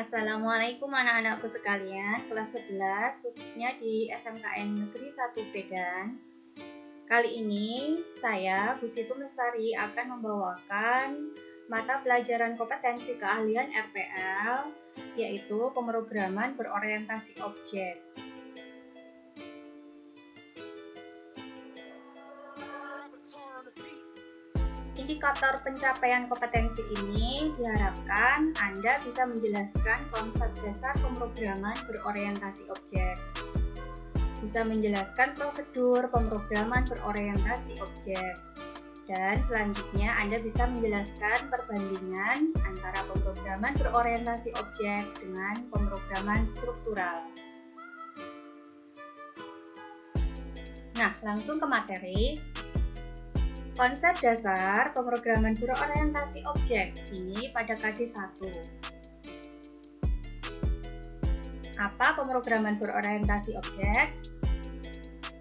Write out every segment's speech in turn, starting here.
Assalamualaikum anak-anakku sekalian, kelas 11 khususnya di SMKN Negeri 1 Medan. Kali ini saya, Bu Situ Lestari, akan membawakan mata pelajaran kompetensi keahlian RPL, yaitu pemrograman berorientasi objek. Indikator pencapaian kompetensi ini diharapkan Anda bisa menjelaskan konsep dasar pemrograman berorientasi objek, bisa menjelaskan prosedur pemrograman berorientasi objek, dan selanjutnya Anda bisa menjelaskan perbandingan antara pemrograman berorientasi objek dengan pemrograman struktural. Nah, langsung ke materi. Konsep dasar pemrograman berorientasi objek ini pada KD 1. Apa pemrograman berorientasi objek?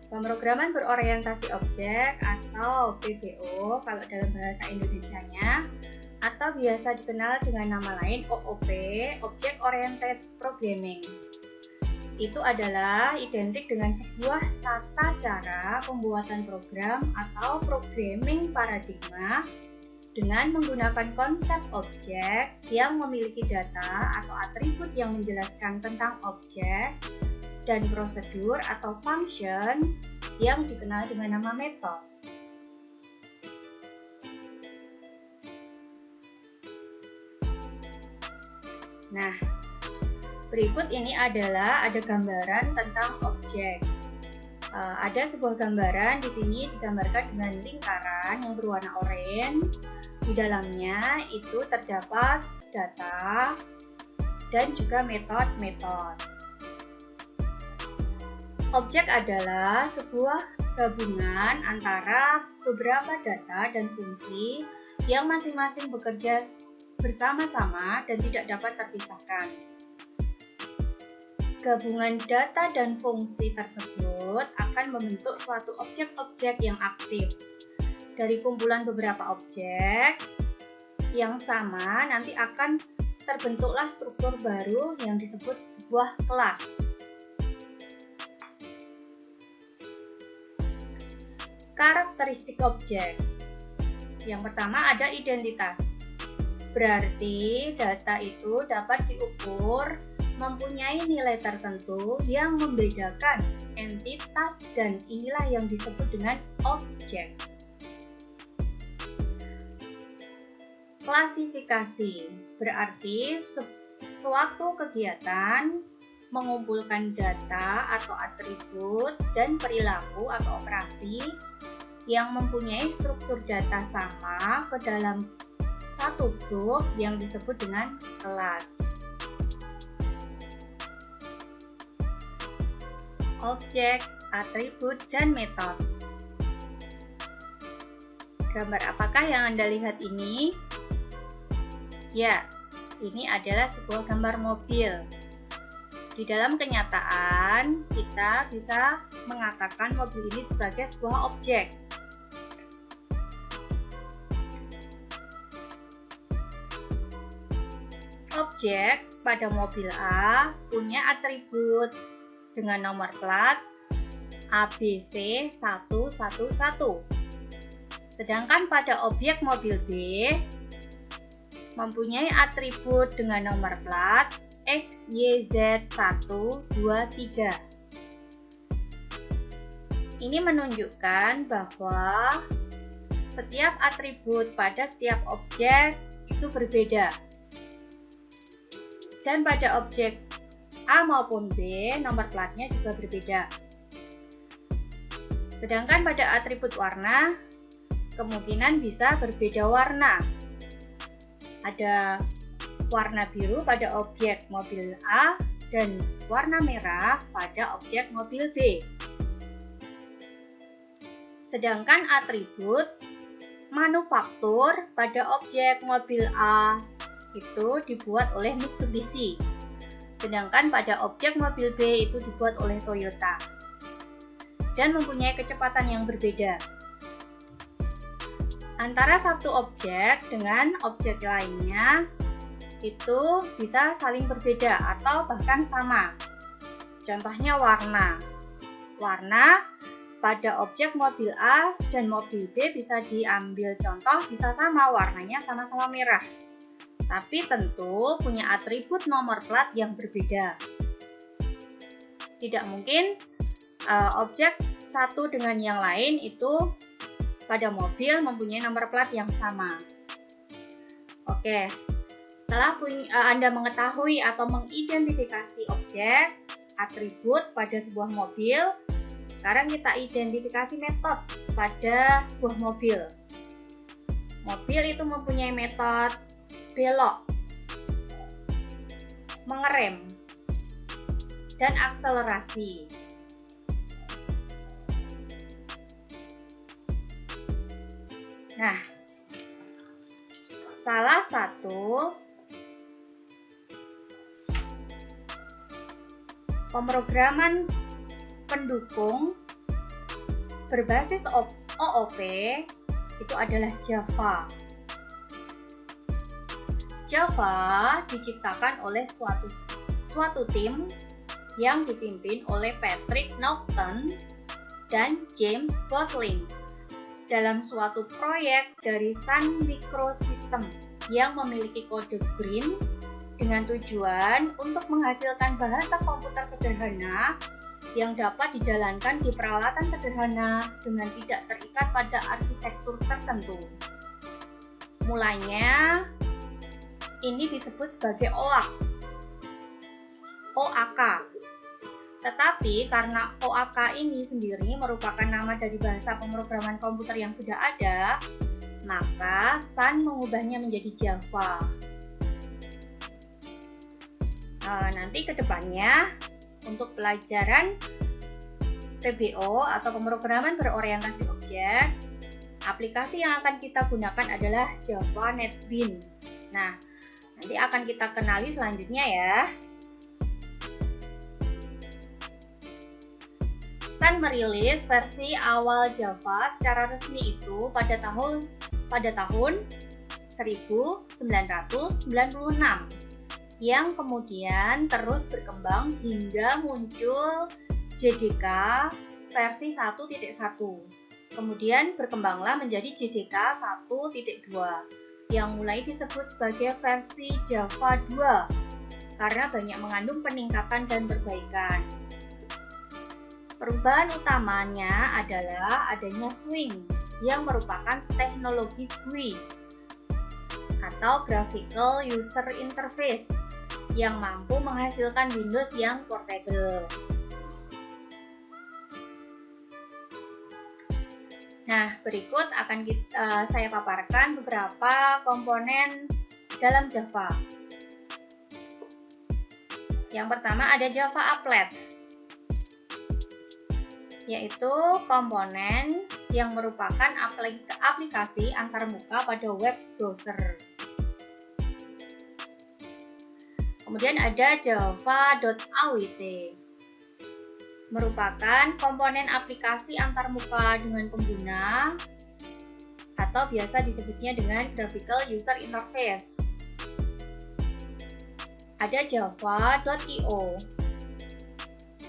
Pemrograman berorientasi objek atau PBO kalau dalam bahasa Indonesianya, atau biasa dikenal dengan nama lain OOP, Object Oriented Programming. Itu adalah identik dengan sebuah tata cara pembuatan program atau programming paradigma dengan menggunakan konsep objek yang memiliki data atau atribut yang menjelaskan tentang objek dan prosedur atau function yang dikenal dengan nama method. Nah, berikut ini adalah ada gambaran tentang objek. Ada sebuah gambaran di sini digambarkan dengan lingkaran yang berwarna orange. Di dalamnya itu terdapat data dan juga metode-metode. Objek adalah sebuah gabungan antara beberapa data dan fungsi yang masing-masing bekerja bersama-sama dan tidak dapat terpisahkan. Gabungan data dan fungsi tersebut akan membentuk suatu objek-objek yang aktif. Dari kumpulan beberapa objek yang sama nanti akan terbentuklah struktur baru yang disebut sebuah kelas. Karakteristik objek. Yang pertama ada identitas. Berarti data itu dapat diukur mempunyai nilai tertentu yang membedakan entitas dan inilah yang disebut dengan objek. Klasifikasi berarti suatu kegiatan mengumpulkan data atau atribut dan perilaku atau operasi yang mempunyai struktur data sama ke dalam satu grup yang disebut dengan kelas. Objek, atribut, dan metode. Gambar apakah yang Anda lihat ini? Ya, ini adalah sebuah gambar mobil. Di dalam kenyataan, kita bisa mengatakan mobil ini sebagai sebuah objek. Objek pada mobil A punya atribut dengan nomor plat ABC111. Sedangkan pada objek mobil B mempunyai atribut dengan nomor plat XYZ123. Ini menunjukkan bahwa setiap atribut pada setiap objek itu berbeda. Dan pada objek A maupun B, nomor platnya juga berbeda. Sedangkan pada atribut warna, kemungkinan bisa berbeda warna. Ada warna biru pada objek mobil A dan warna merah pada objek mobil B. Sedangkan atribut manufaktur pada objek mobil A itu dibuat oleh Mitsubishi. Sedangkan pada objek mobil B itu dibuat oleh Toyota dan mempunyai kecepatan yang berbeda. Antara satu objek dengan objek lainnya itu bisa saling berbeda atau bahkan sama. Contohnya warna. Warna pada objek mobil A dan mobil B bisa diambil contoh, bisa sama, warnanya sama-sama merah. Tapi tentu punya atribut nomor plat yang berbeda. Tidak mungkin objek satu dengan yang lain itu pada mobil mempunyai nomor plat yang sama. Oke, setelah Anda mengetahui atau mengidentifikasi objek, atribut pada sebuah mobil, sekarang kita identifikasi metode pada sebuah mobil. Mobil itu mempunyai metode belok, mengerem, dan akselerasi. Nah, salah satu pemrograman pendukung berbasis OOP itu adalah Java. Java diciptakan oleh suatu tim yang dipimpin oleh Patrick Naughton dan James Gosling dalam suatu proyek dari Sun Microsystems yang memiliki kode Green dengan tujuan untuk menghasilkan bahasa komputer sederhana yang dapat dijalankan di peralatan sederhana dengan tidak terikat pada arsitektur tertentu. Mulanya, ini disebut sebagai OAK. Tetapi karena OAK ini sendiri merupakan nama dari bahasa pemrograman komputer yang sudah ada, maka Sun mengubahnya menjadi Java. Nanti ke depannya untuk pelajaran PBO atau pemrograman berorientasi objek, aplikasi yang akan kita gunakan adalah Java NetBeans. Nah, nanti akan kita kenali selanjutnya ya. Sun merilis versi awal Java secara resmi itu pada tahun 1996 yang kemudian terus berkembang hingga muncul JDK versi 1.1. Kemudian berkembanglah menjadi JDK 1.2 yang mulai disebut sebagai versi Java 2 karena banyak mengandung peningkatan dan perbaikan. Perubahan utamanya adalah adanya Swing yang merupakan teknologi GUI atau Graphical User Interface yang mampu menghasilkan Windows yang portable. Nah, berikut akan saya paparkan beberapa komponen dalam Java. Yang pertama ada Java Applet, yaitu komponen yang merupakan aplikasi antarmuka pada web browser. Kemudian ada java.awt, merupakan komponen aplikasi antarmuka dengan pengguna atau biasa disebutnya dengan Graphical User Interface. Ada java.io,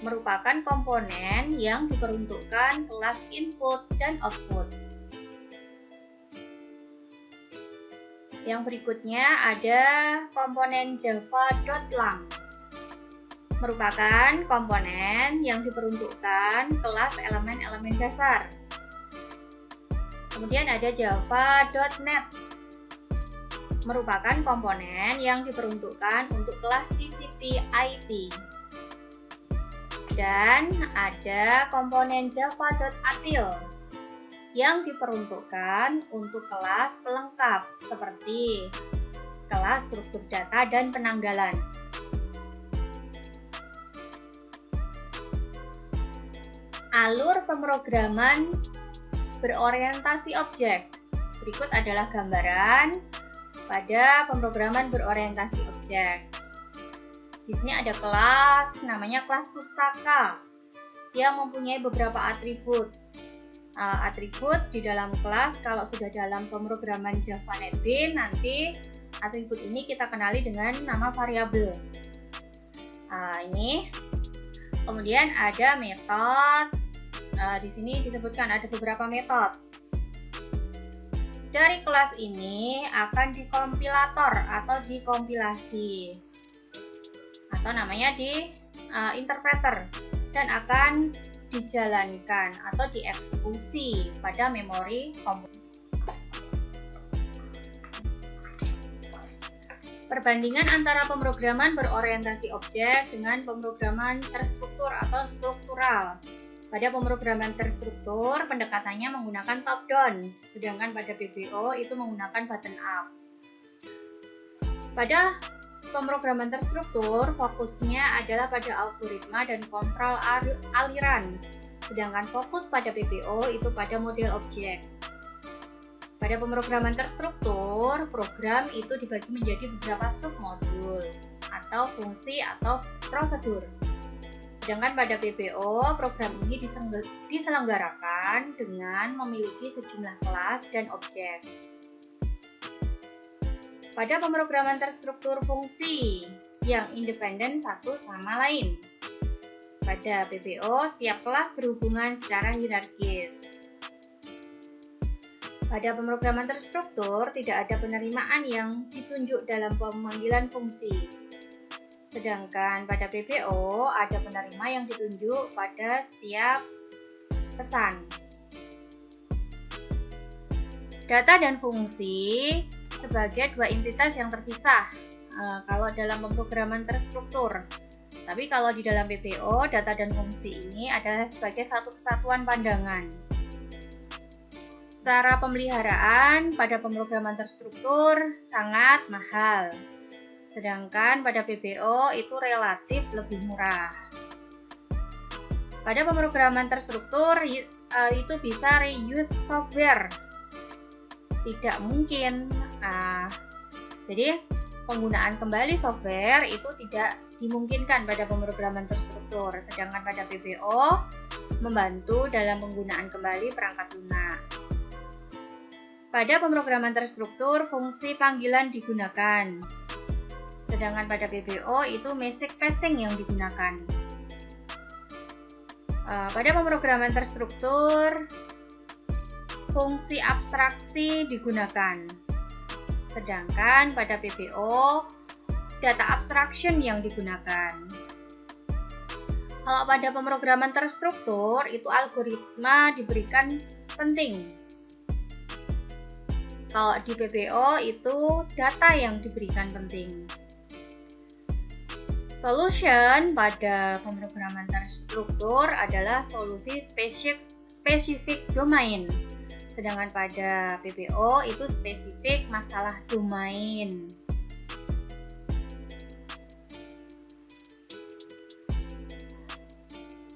merupakan komponen yang diperuntukkan kelas input dan output. Yang berikutnya ada komponen java.lang, merupakan komponen yang diperuntukkan kelas elemen-elemen dasar. Kemudian ada java.net, merupakan komponen yang diperuntukkan untuk kelas TCP/IP. Dan ada komponen java.util yang diperuntukkan untuk kelas pelengkap seperti kelas struktur data dan penanggalan. Alur pemrograman berorientasi objek. Berikut adalah gambaran pada pemrograman berorientasi objek. Di sini ada kelas, namanya kelas pustaka, yang mempunyai beberapa atribut. Atribut di dalam kelas, kalau sudah dalam pemrograman Java NetBeans, nanti Atribut ini kita kenali dengan nama variabel. Ini. Kemudian ada metode. Di sini disebutkan ada beberapa metode. Dari kelas ini akan dikompilator atau dikompilasi, atau namanya di interpreter, dan akan dijalankan atau dieksekusi pada memori komputer. Perbandingan antara pemrograman berorientasi objek dengan pemrograman terstruktur atau struktural. Pada pemrograman terstruktur, pendekatannya menggunakan top down, sedangkan pada PBO itu menggunakan bottom up. Pada pemrograman terstruktur, fokusnya adalah pada algoritma dan kontrol aliran, sedangkan fokus pada PBO itu pada model objek. Pada pemrograman terstruktur, program itu dibagi menjadi beberapa submodul atau fungsi atau prosedur. Sedangkan pada PBO, program ini diselenggarakan dengan memiliki sejumlah kelas dan objek. Pada pemrograman terstruktur fungsi yang independen satu sama lain. Pada PBO, setiap kelas berhubungan secara hierarkis. Pada pemrograman terstruktur, tidak ada penerimaan yang ditunjuk dalam pemanggilan fungsi. Sedangkan pada PBO, ada penerima yang ditunjuk pada setiap pesan. Data dan fungsi sebagai dua entitas yang terpisah kalau dalam pemrograman terstruktur. Tapi kalau di dalam PBO, data dan fungsi ini adalah sebagai satu kesatuan pandangan. Secara pemeliharaan pada pemrograman terstruktur sangat mahal, sedangkan pada PBO itu relatif lebih murah. Pada pemrograman terstruktur itu bisa reuse software, tidak mungkin. Jadi penggunaan kembali software itu tidak dimungkinkan pada pemrograman terstruktur, sedangkan pada PBO membantu dalam penggunaan kembali perangkat lunak. Pada pemrograman terstruktur, fungsi panggilan digunakan. Sedangkan pada PBO itu message passing yang digunakan. Pada pemrograman terstruktur, fungsi abstraksi digunakan. Sedangkan pada PBO, data abstraction yang digunakan. Kalau pada pemrograman terstruktur, itu algoritma diberikan penting. Kalau di PBO itu data yang diberikan penting. Solution pada pemrograman terstruktur adalah solusi spesifik domain. Sedangkan pada PBO itu spesifik masalah domain.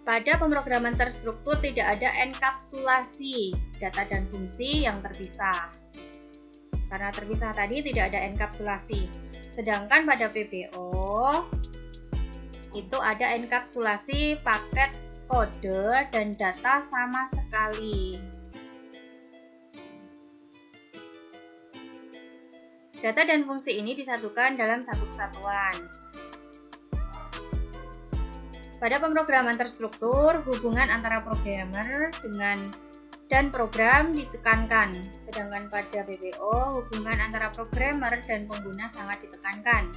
Pada pemrograman terstruktur tidak ada enkapsulasi data dan fungsi yang terpisah. Karena terpisah tadi tidak ada enkapsulasi. Sedangkan pada PBO itu ada enkapsulasi paket kode dan data sama sekali. Data dan fungsi ini disatukan dalam satu kesatuan. Pada pemrograman terstruktur, hubungan antara programmer dan program ditekankan, sedangkan pada PBO hubungan antara programmer dan pengguna sangat ditekankan.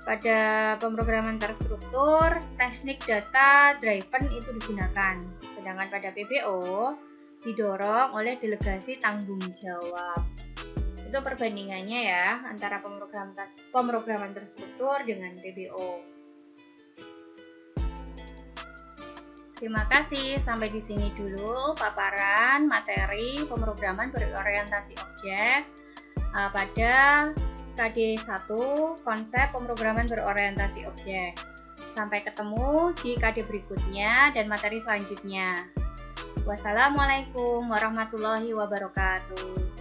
Pada pemrograman terstruktur, teknik data driven itu digunakan, sedangkan pada PBO didorong oleh delegasi tanggung jawab. Itu perbandingannya ya antara pemrograman terstruktur dengan PBO. Terima kasih, sampai di sini dulu paparan materi pemrograman berorientasi objek pada KD1 konsep pemrograman berorientasi objek. Sampai ketemu di KD berikutnya dan materi selanjutnya. Wassalamualaikum warahmatullahi wabarakatuh.